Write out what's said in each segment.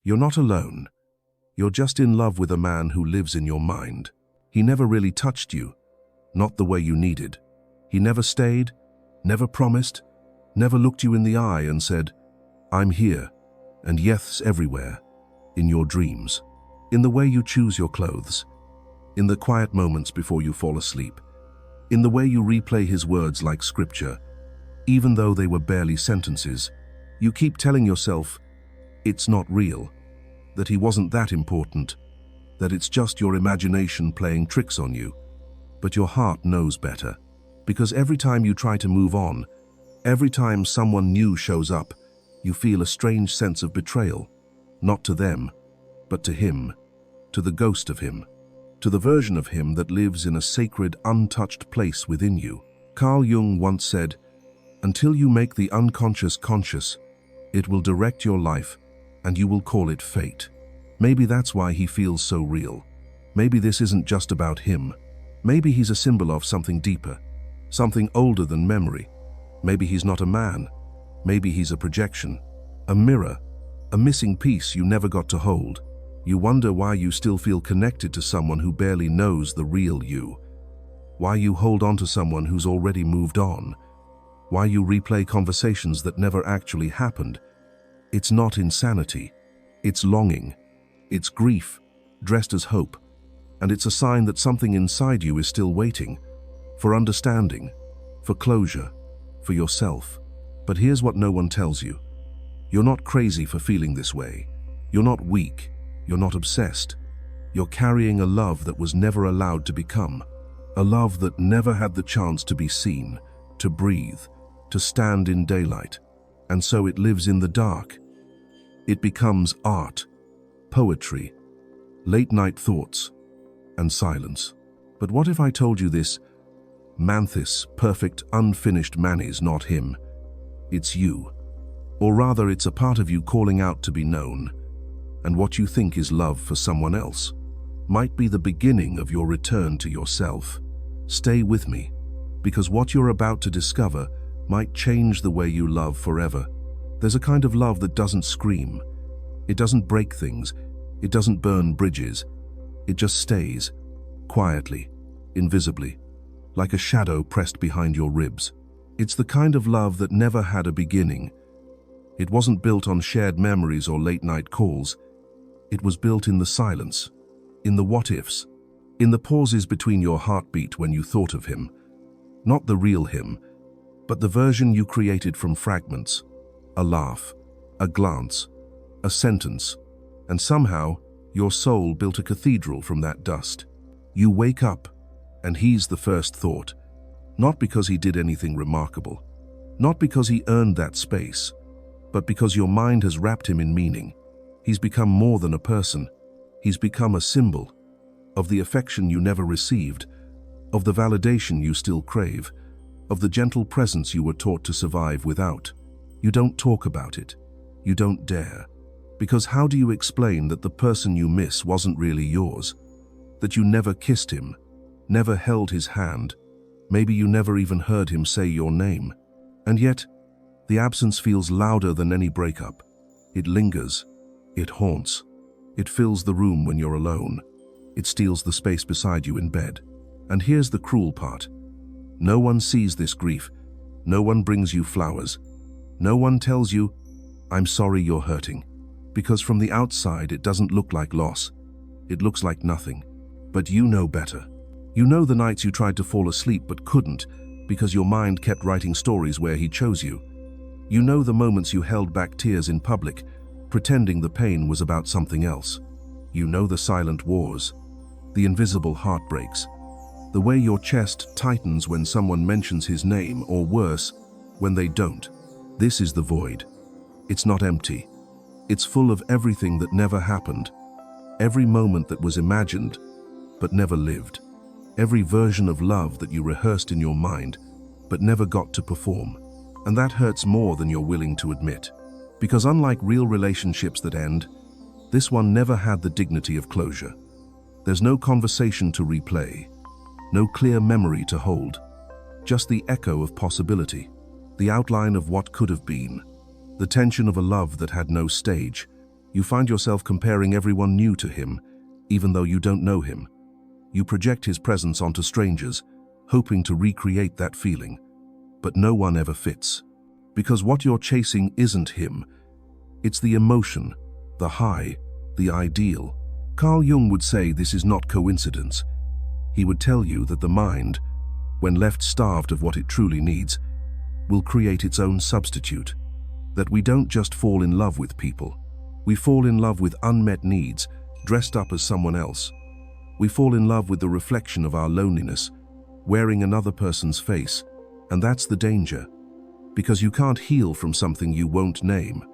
You're not alone. You're just in love with a man who lives in your mind. He never really touched you, not the way you needed. He never stayed, never promised, never looked you in the eye and said, "I'm here," and yeth's everywhere, in your dreams, in the way you choose your clothes, in the quiet moments before you fall asleep, in the way you replay his words like scripture, even though they were barely sentences. You keep telling yourself, it's not real, that he wasn't that important, that it's just your imagination playing tricks on you. But your heart knows better, because every time you try to move on, every time someone new shows up, you feel a strange sense of betrayal, not to them, but to him, to the ghost of him, to the version of him that lives in a sacred, untouched place within you. Carl Jung once said, "Until you make the unconscious conscious, it will direct your life, and you will call it fate." Maybe that's why he feels so real. Maybe this isn't just about him. Maybe he's a symbol of something deeper, something older than memory. Maybe he's not a man. Maybe he's a projection, a mirror, a missing piece you never got to hold. You wonder why you still feel connected to someone who barely knows the real you. Why you hold on to someone who's already moved on. Why you replay conversations that never actually happened. It's not insanity. It's longing. It's grief, dressed as hope. And it's a sign that something inside you is still waiting, for understanding, for closure, for yourself. But here's what no one tells you. You're not crazy for feeling this way. You're not weak. You're not obsessed. You're carrying a love that was never allowed to become. A love that never had the chance to be seen, to breathe, to stand in daylight. And so it lives in the dark. It becomes art, poetry, late-night thoughts, and silence. But what if I told you this Manthis, perfect, unfinished man is not him? It's you. Or rather, it's a part of you calling out to be known. And what you think is love for someone else might be the beginning of your return to yourself. Stay with me, because what you're about to discover might change the way you love forever. There's a kind of love that doesn't scream. It doesn't break things. It doesn't burn bridges. It just stays, quietly, invisibly, like a shadow pressed behind your ribs. It's the kind of love that never had a beginning. It wasn't built on shared memories or late-night calls. It was built in the silence, in the what-ifs, in the pauses between your heartbeat when you thought of him. Not the real him, but the version you created from fragments. A laugh, a glance, a sentence, and somehow your soul built a cathedral from that dust. You wake up, and he's the first thought, not because he did anything remarkable, not because he earned that space, but because your mind has wrapped him in meaning. He's become more than a person. He's become a symbol of the affection you never received, of the validation you still crave, of the gentle presence you were taught to survive without. You don't talk about it. You don't dare. Because how do you explain that the person you miss wasn't really yours? That you never kissed him, never held his hand, maybe you never even heard him say your name. And yet, the absence feels louder than any breakup. It lingers. It haunts. It fills the room when you're alone. It steals the space beside you in bed. And here's the cruel part. No one sees this grief. No one brings you flowers. No one tells you, "I'm sorry you're hurting." Because from the outside, it doesn't look like loss. It looks like nothing. But you know better. You know the nights you tried to fall asleep but couldn't because your mind kept writing stories where he chose you. You know the moments you held back tears in public, pretending the pain was about something else. You know the silent wars, the invisible heartbreaks, the way your chest tightens when someone mentions his name, or worse, when they don't. This is the void. It's not empty. It's full of everything that never happened, every moment that was imagined but never lived, every version of love that you rehearsed in your mind but never got to perform. And that hurts more than you're willing to admit. Because unlike real relationships that end, this one never had the dignity of closure. There's no conversation to replay, no clear memory to hold, just the echo of possibility, the outline of what could have been, the tension of a love that had no stage, You find yourself comparing everyone new to him, even though you don't know him. You project his presence onto strangers, hoping to recreate that feeling. But no one ever fits. Because what you're chasing isn't him. It's the emotion, the high, the ideal. Carl Jung would say this is not coincidence. He would tell you that the mind, when left starved of what it truly needs, will create its own substitute. That we don't just fall in love with people. We fall in love with unmet needs, dressed up as someone else. We fall in love with the reflection of our loneliness, wearing another person's face, and that's the danger. Because you can't heal from something you won't name.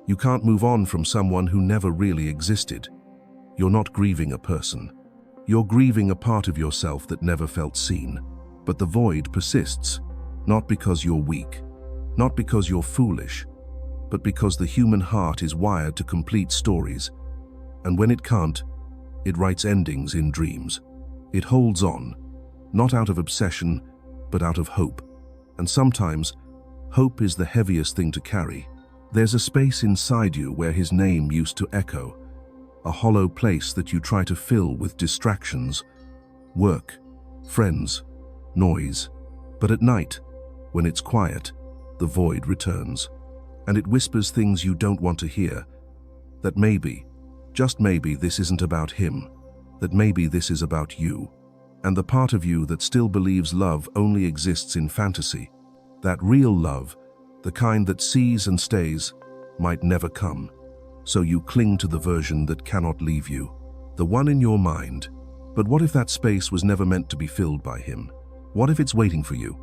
You can't move on from someone who never really existed. You're not grieving a person. You're grieving a part of yourself that never felt seen. But the void persists, not because you're weak, not because you're foolish, but because the human heart is wired to complete stories. And when it can't, it writes endings in dreams. It holds on, not out of obsession, but out of hope. And sometimes, hope is the heaviest thing to carry. There's a space inside you where his name used to echo, a hollow place that you try to fill with distractions, work, friends, noise. But at night, when it's quiet, the void returns, and it whispers things you don't want to hear, that maybe, just maybe, this isn't about him, that maybe this is about you, and the part of you that still believes love only exists in fantasy. That real love, the kind that sees and stays, might never come. So you cling to the version that cannot leave you, the one in your mind. But what if that space was never meant to be filled by him? What if it's waiting for you?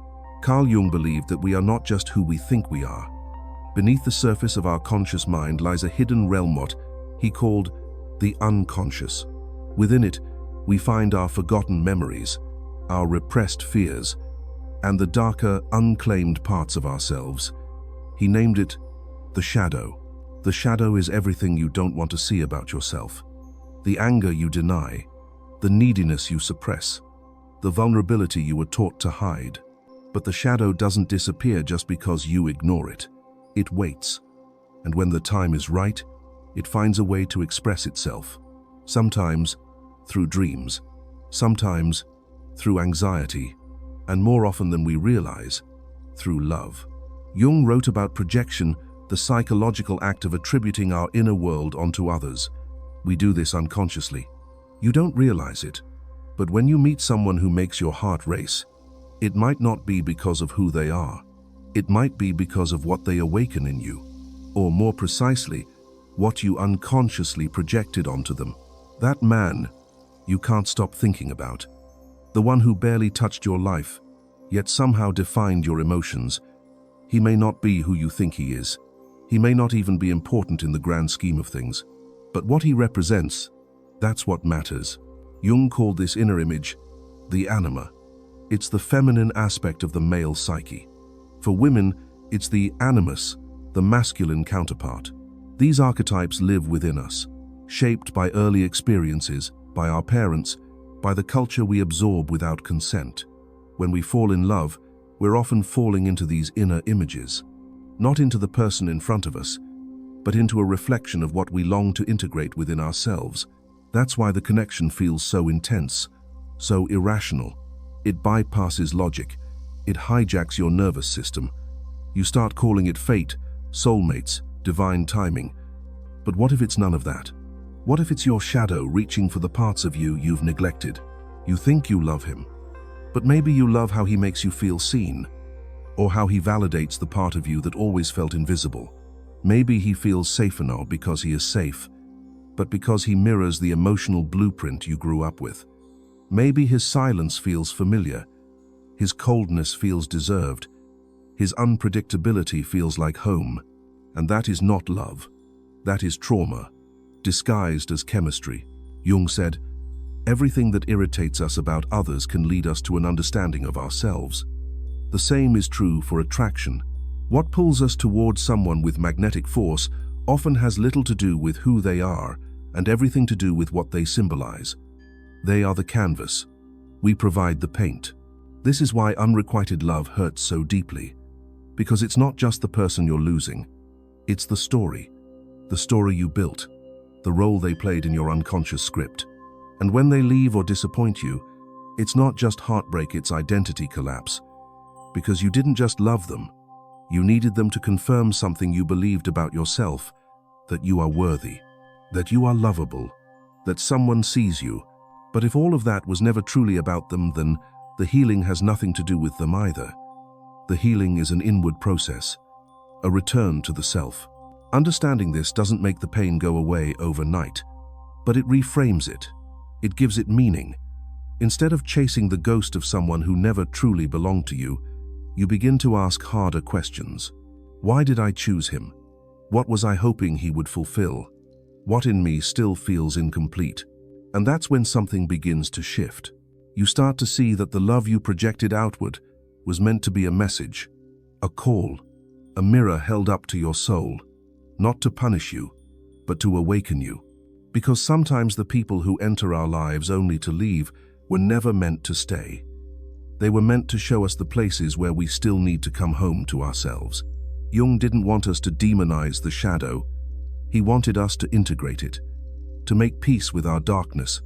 Carl Jung believed that we are not just who we think we are. Beneath the surface of our conscious mind lies a hidden realm, what he called the unconscious. Within it, we find our forgotten memories, our repressed fears, and the darker, unclaimed parts of ourselves. He named it the shadow. The shadow is everything you don't want to see about yourself. The anger you deny, the neediness you suppress, the vulnerability you were taught to hide. But the shadow doesn't disappear just because you ignore it. It waits, and when the time is right, it finds a way to express itself. Sometimes through dreams, sometimes through anxiety, and more often than we realize, through love. Jung wrote about projection, the psychological act of attributing our inner world onto others. We do this unconsciously. You don't realize it, but when you meet someone who makes your heart race, it might not be because of who they are. It might be because of what they awaken in you, or more precisely, what you unconsciously projected onto them. That man you can't stop thinking about, the one who barely touched your life, yet somehow defined your emotions. He may not be who you think he is. He may not even be important in the grand scheme of things. But what he represents, that's what matters. Jung called this inner image the anima. It's the feminine aspect of the male psyche. For women, it's the animus, the masculine counterpart. These archetypes live within us, shaped by early experiences, by our parents, by the culture we absorb without consent. When we fall in love, we're often falling into these inner images, not into the person in front of us, but into a reflection of what we long to integrate within ourselves. That's why the connection feels so intense, so irrational. It bypasses logic. It hijacks your nervous system. You start calling it fate, soulmates, divine timing. But what if it's none of that? What if it's your shadow reaching for the parts of you you've neglected? You think you love him, but maybe you love how he makes you feel seen, or how he validates the part of you that always felt invisible. Maybe he feels safer now because he is safe, but because he mirrors the emotional blueprint you grew up with. Maybe his silence feels familiar, his coldness feels deserved, his unpredictability feels like home, and that is not love. That is trauma, disguised as chemistry. Jung said, everything that irritates us about others can lead us to an understanding of ourselves. The same is true for attraction. What pulls us towards someone with magnetic force often has little to do with who they are and everything to do with what they symbolize. They are the canvas. We provide the paint. This is why unrequited love hurts so deeply, because it's not just the person you're losing, it's the story. the story you built, the role they played in your unconscious script. And when they leave or disappoint you, it's not just heartbreak, it's identity collapse. Because you didn't just love them, you needed them to confirm something you believed about yourself, that you are worthy, that you are lovable, that someone sees you. But if all of that was never truly about them, then the healing has nothing to do with them either. The healing is an inward process, a return to the self. Understanding this doesn't make the pain go away overnight, but it reframes it. It gives it meaning. Instead of chasing the ghost of someone who never truly belonged to you, you begin to ask harder questions. Why did I choose him? What was I hoping he would fulfill? What in me still feels incomplete? And that's when something begins to shift. You start to see that the love you projected outward was meant to be a message, a call, a mirror held up to your soul, not to punish you, but to awaken you. Because sometimes the people who enter our lives only to leave were never meant to stay. They were meant to show us the places where we still need to come home to ourselves. Jung didn't want us to demonize the shadow. He wanted us to integrate it, to make peace with our darkness,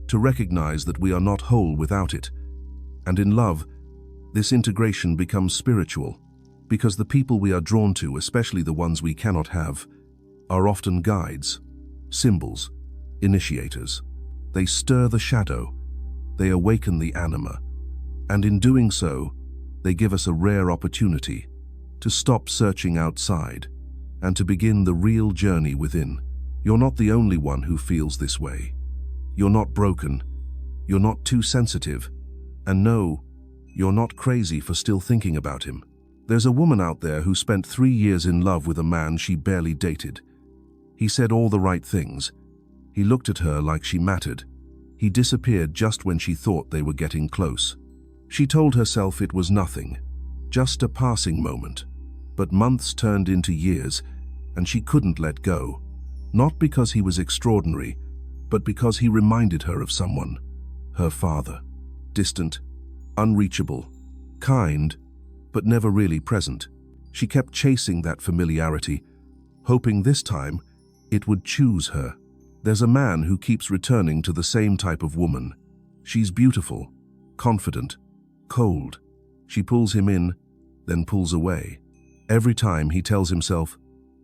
to recognize that we are not whole without it. And in love, this integration becomes spiritual, because the people we are drawn to, especially the ones we cannot have, are often guides, symbols, initiators. They stir the shadow, they awaken the anima, and in doing so, they give us a rare opportunity to stop searching outside and to begin the real journey within. You're not the only one who feels this way. You're not broken, you're not too sensitive, and no, you're not crazy for still thinking about him. There's a woman out there who spent 3 years in love with a man she barely dated. He said all the right things. He looked at her like she mattered. He disappeared just when she thought they were getting close. She told herself it was nothing, just a passing moment. But months turned into years, and she couldn't let go. Not because he was extraordinary, but because he reminded her of someone, her father. Distant, unreachable, kind, but never really present. She kept chasing that familiarity, hoping this time it would choose her. There's a man who keeps returning to the same type of woman. She's beautiful, confident, cold. She pulls him in, then pulls away. Every time he tells himself,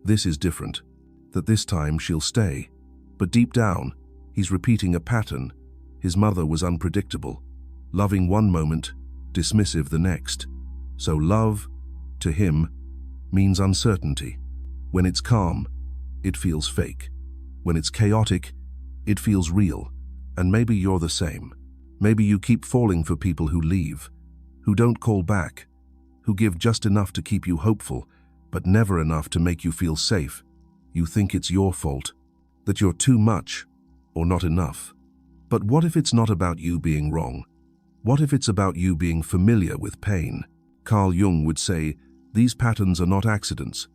this is different, that this time she'll stay. But deep down, he's repeating a pattern. His mother was unpredictable, loving one moment, dismissive the next. So love, to him, means uncertainty. When it's calm, it feels fake. When it's chaotic, it feels real. And maybe you're the same. Maybe you keep falling for people who leave, who don't call back, who give just enough to keep you hopeful, but never enough to make you feel safe. You think it's your fault, that you're too much or not enough. But what if it's not about you being wrong? What if it's about you being familiar with pain? Carl Jung would say, these patterns are not accidents.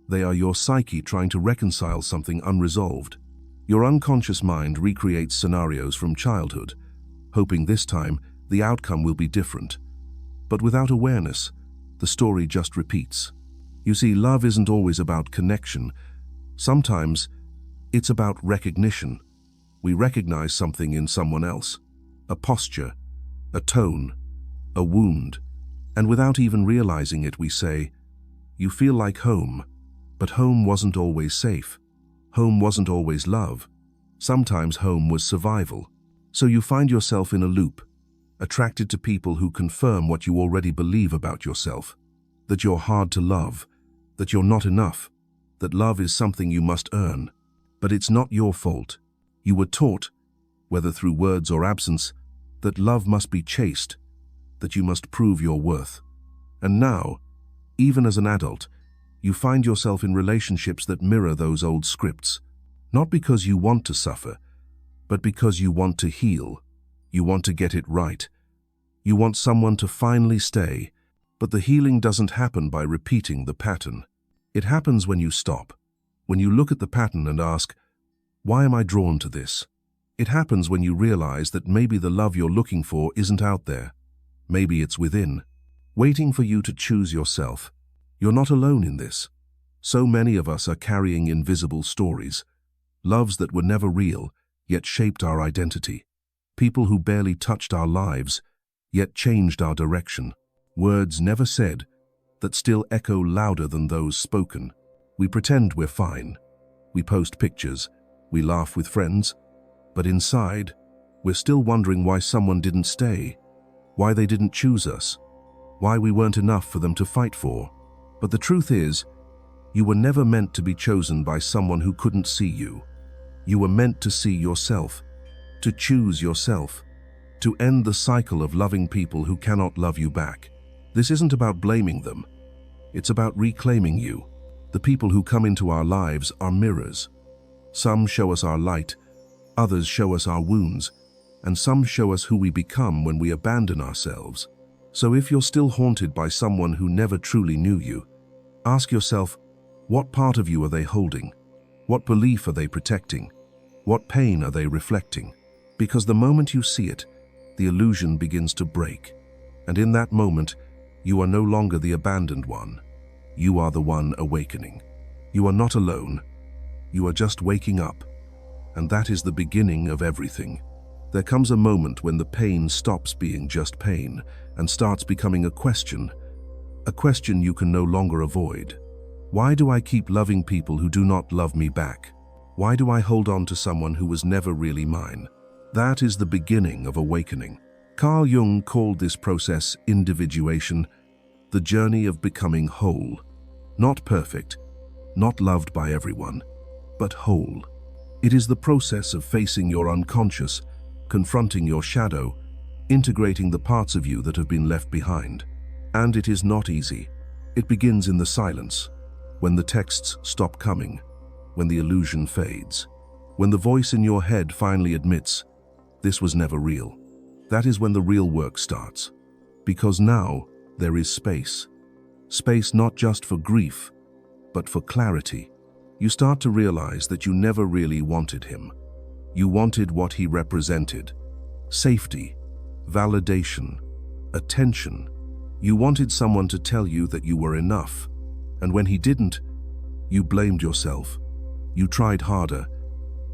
They are your psyche trying to reconcile something unresolved. Your unconscious mind recreates scenarios from childhood, hoping this time the outcome will be different. But without awareness, the story just repeats. You see, love isn't always about connection. Sometimes it's about recognition. We recognize something in someone else, a posture, a tone, a wound, and without even realizing it, we say, you feel like home. But home wasn't always safe. Home wasn't always love. Sometimes home was survival. So you find yourself in a loop, attracted to people who confirm what you already believe about yourself, that you're hard to love, that you're not enough, that love is something you must earn. But it's not your fault. You were taught, whether through words or absence, that love must be chaste, that you must prove your worth. And now, even as an adult, you find yourself in relationships that mirror those old scripts, not because you want to suffer, but because you want to heal. You want to get it right. You want someone to finally stay. But the healing doesn't happen by repeating the pattern. It happens when you stop, when you look at the pattern and ask, why am I drawn to this? It happens when you realize that maybe the love you're looking for isn't out there. Maybe it's within, waiting for you to choose yourself. You're not alone in this. So many of us are carrying invisible stories, loves that were never real, yet shaped our identity. People who barely touched our lives, yet changed our direction. Words never said, that still echo louder than those spoken. We pretend we're fine. We post pictures. We laugh with friends. But inside, we're still wondering why someone didn't stay, why they didn't choose us, why we weren't enough for them to fight for. But the truth is, you were never meant to be chosen by someone who couldn't see you. You were meant to see yourself, to choose yourself, to end the cycle of loving people who cannot love you back. This isn't about blaming them. It's about reclaiming you. The people who come into our lives are mirrors. Some show us our light, others show us our wounds, and some show us who we become when we abandon ourselves. So if you're still haunted by someone who never truly knew you, ask yourself, what part of you are they holding? What belief are they protecting? What pain are they reflecting? Because the moment you see it, the illusion begins to break. And in that moment, you are no longer the abandoned one. You are the one awakening. You are not alone. You are just waking up. And that is the beginning of everything. There comes a moment when the pain stops being just pain and starts becoming a question you can no longer avoid. Why do I keep loving people who do not love me back? Why do I hold on to someone who was never really mine? That is the beginning of awakening. Carl Jung called this process individuation, the journey of becoming whole. Not perfect, not loved by everyone, but whole. It is the process of facing your unconscious, confronting your shadow, integrating the parts of you that have been left behind. And it is not easy. It begins in the silence, when the texts stop coming, when the illusion fades, when the voice in your head finally admits, this was never real. That is when the real work starts. Because now there is space. Space not just for grief, but for clarity. You start to realize that you never really wanted him. You wanted what he represented. Safety, validation, attention. You wanted someone to tell you that you were enough. And when he didn't, you blamed yourself. You tried harder.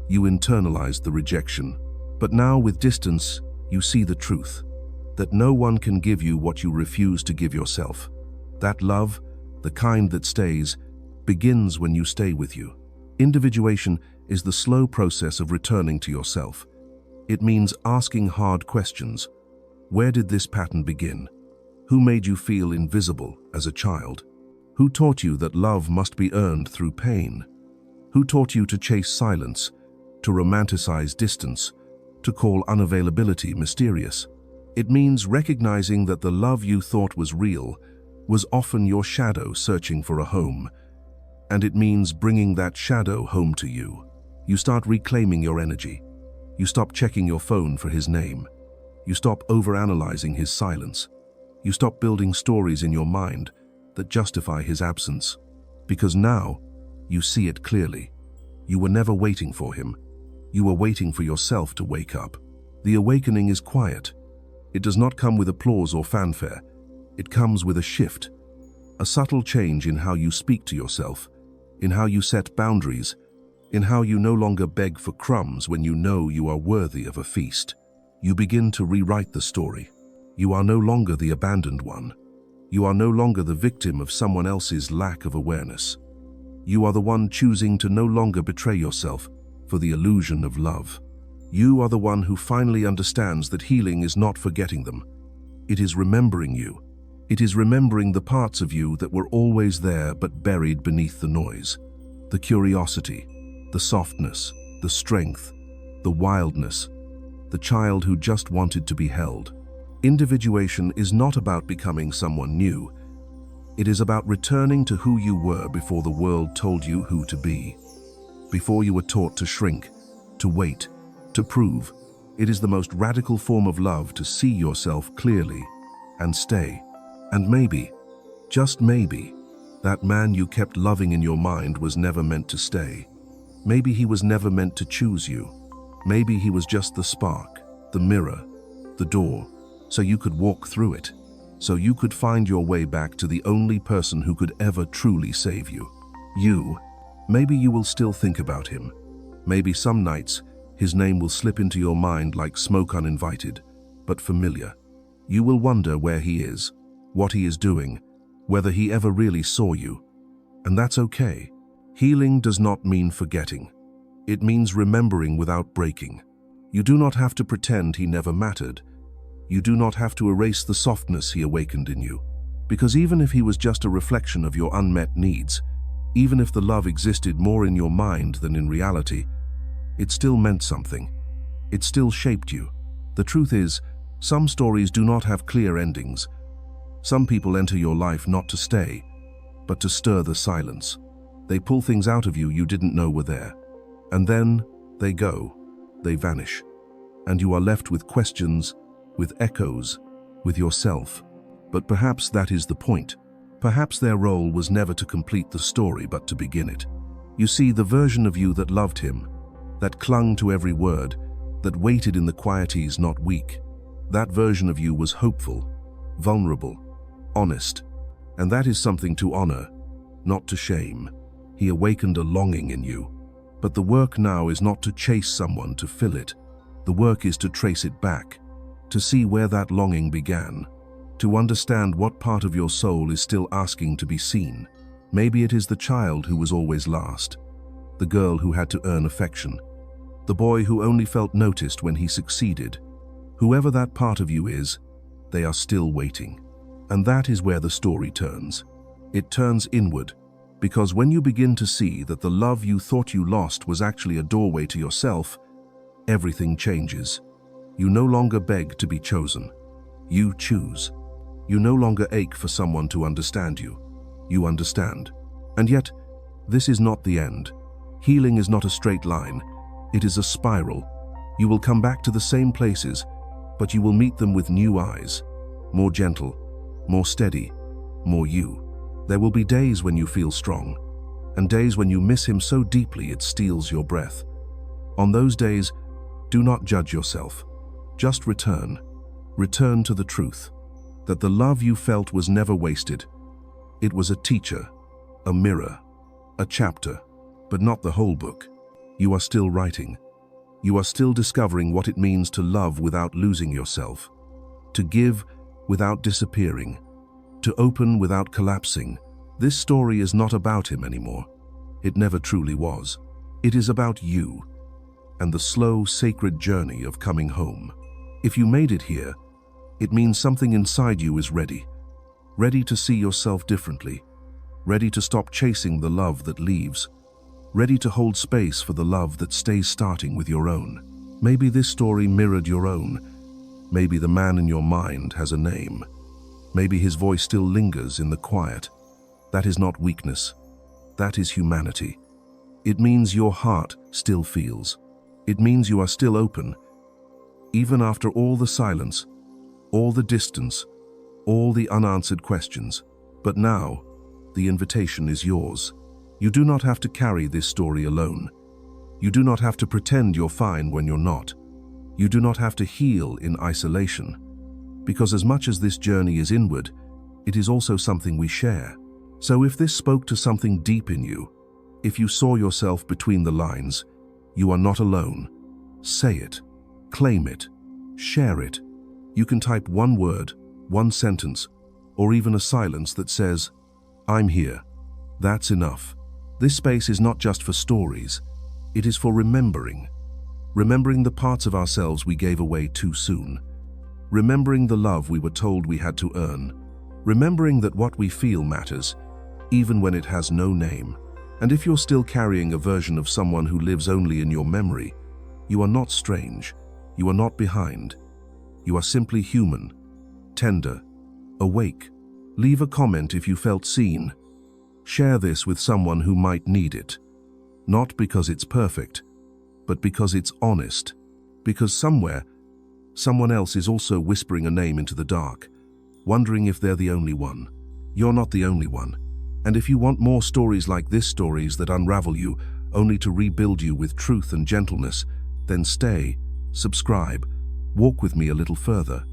You internalized the rejection. But now with distance, you see the truth. That no one can give you what you refuse to give yourself. That love, the kind that stays, begins when you stay with you. Individuation is the slow process of returning to yourself. It means asking hard questions. Where did this pattern begin? Who made you feel invisible as a child? Who taught you that love must be earned through pain? Who taught you to chase silence, to romanticize distance, to call unavailability mysterious? It means recognizing that the love you thought was real was often your shadow searching for a home. And it means bringing that shadow home to you. You start reclaiming your energy. You stop checking your phone for his name. You stop overanalyzing his silence. You stop building stories in your mind that justify his absence. Because now, you see it clearly. You were never waiting for him. You were waiting for yourself to wake up. The awakening is quiet. It does not come with applause or fanfare. It comes with a shift. A subtle change in how you speak to yourself, in how you set boundaries, in how you no longer beg for crumbs when you know you are worthy of a feast. You begin to rewrite the story. You are no longer the abandoned one. You are no longer the victim of someone else's lack of awareness. You are the one choosing to no longer betray yourself for the illusion of love. You are the one who finally understands that healing is not forgetting them. It is remembering you. It is remembering the parts of you that were always there but buried beneath the noise. The curiosity, the softness, the strength, the wildness, the child who just wanted to be held. Individuation is not about becoming someone new. It is about returning to who you were before the world told you who to be. Before you were taught to shrink, to wait, to prove. It is the most radical form of love to see yourself clearly and stay. And maybe, just maybe, that man you kept loving in your mind was never meant to stay. Maybe he was never meant to choose you. Maybe he was just the spark, the mirror, the door, so you could walk through it, so you could find your way back to the only person who could ever truly save you. Maybe you will still think about him. Maybe some nights, his name will slip into your mind like smoke, uninvited, but familiar. You will wonder where he is, what he is doing, whether he ever really saw you. And that's okay. Healing does not mean forgetting. It means remembering without breaking. You do not have to pretend he never mattered. You do not have to erase the softness he awakened in you. Because even if he was just a reflection of your unmet needs, even if the love existed more in your mind than in reality, it still meant something. It still shaped you. The truth is, some stories do not have clear endings. Some people enter your life not to stay, but to stir the silence. They pull things out of you you didn't know were there. And then they go, they vanish. And you are left with questions, with echoes, with yourself. But perhaps that is the point. Perhaps their role was never to complete the story, but to begin it. You see, the version of you that loved him, that clung to every word, that waited in the quieties, not weak, that version of you was hopeful, vulnerable, honest. And that is something to honor, not to shame. He awakened a longing in you. But the work now is not to chase someone to fill it. The work is to trace it back, to see where that longing began, to understand what part of your soul is still asking to be seen. Maybe it is the child who was always last, the girl who had to earn affection, the boy who only felt noticed when he succeeded. Whoever that part of you is, they are still waiting. And that is where the story turns. It turns inward, because when you begin to see that the love you thought you lost was actually a doorway to yourself, everything changes. You no longer beg to be chosen. You choose. You no longer ache for someone to understand you. You understand. And yet, this is not the end. Healing is not a straight line. It is a spiral. You will come back to the same places, but you will meet them with new eyes, more gentle, more steady, more you. There will be days when you feel strong, and days when you miss him so deeply it steals your breath. On those days, do not judge yourself. Just return. Return to the truth, that the love you felt was never wasted. It was a teacher, a mirror, a chapter, but not the whole book. You are still writing. You are still discovering what it means to love without losing yourself, to give without disappearing, to open without collapsing. This story is not about him anymore. It never truly was. It is about you and the slow, sacred journey of coming home. If you made it here, it means something inside you is ready. Ready to see yourself differently. Ready to stop chasing the love that leaves. Ready to hold space for the love that stays, starting with your own. Maybe this story mirrored your own. Maybe the man in your mind has a name. Maybe his voice still lingers in the quiet. That is not weakness. That is humanity. It means your heart still feels. It means you are still open. Even after all the silence, all the distance, all the unanswered questions. But now, the invitation is yours. You do not have to carry this story alone. You do not have to pretend you're fine when you're not. You do not have to heal in isolation. Because as much as this journey is inward, it is also something we share. So if this spoke to something deep in you, if you saw yourself between the lines, you are not alone. Say it, claim it, share it. You can type one word, one sentence, or even a silence that says, "I'm here." That's enough. This space is not just for stories. It is for remembering. Remembering the parts of ourselves we gave away too soon. Remembering the love we were told we had to earn. Remembering that what we feel matters, even when it has no name. And if you're still carrying a version of someone who lives only in your memory, you are not strange. You are not behind. You are simply human, tender, awake. Leave a comment if you felt seen. Share this with someone who might need it. Not because it's perfect, but because it's honest. Because somewhere, someone else is also whispering a name into the dark, wondering if they're the only one. You're not the only one. And if you want more stories like this, stories that unravel you, only to rebuild you with truth and gentleness, then stay, subscribe, walk with me a little further.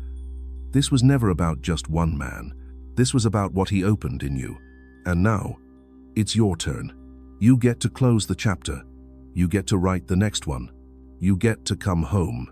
This was never about just one man. This was about what he opened in you. And now, it's your turn. You get to close the chapter. You get to write the next one. You get to come home.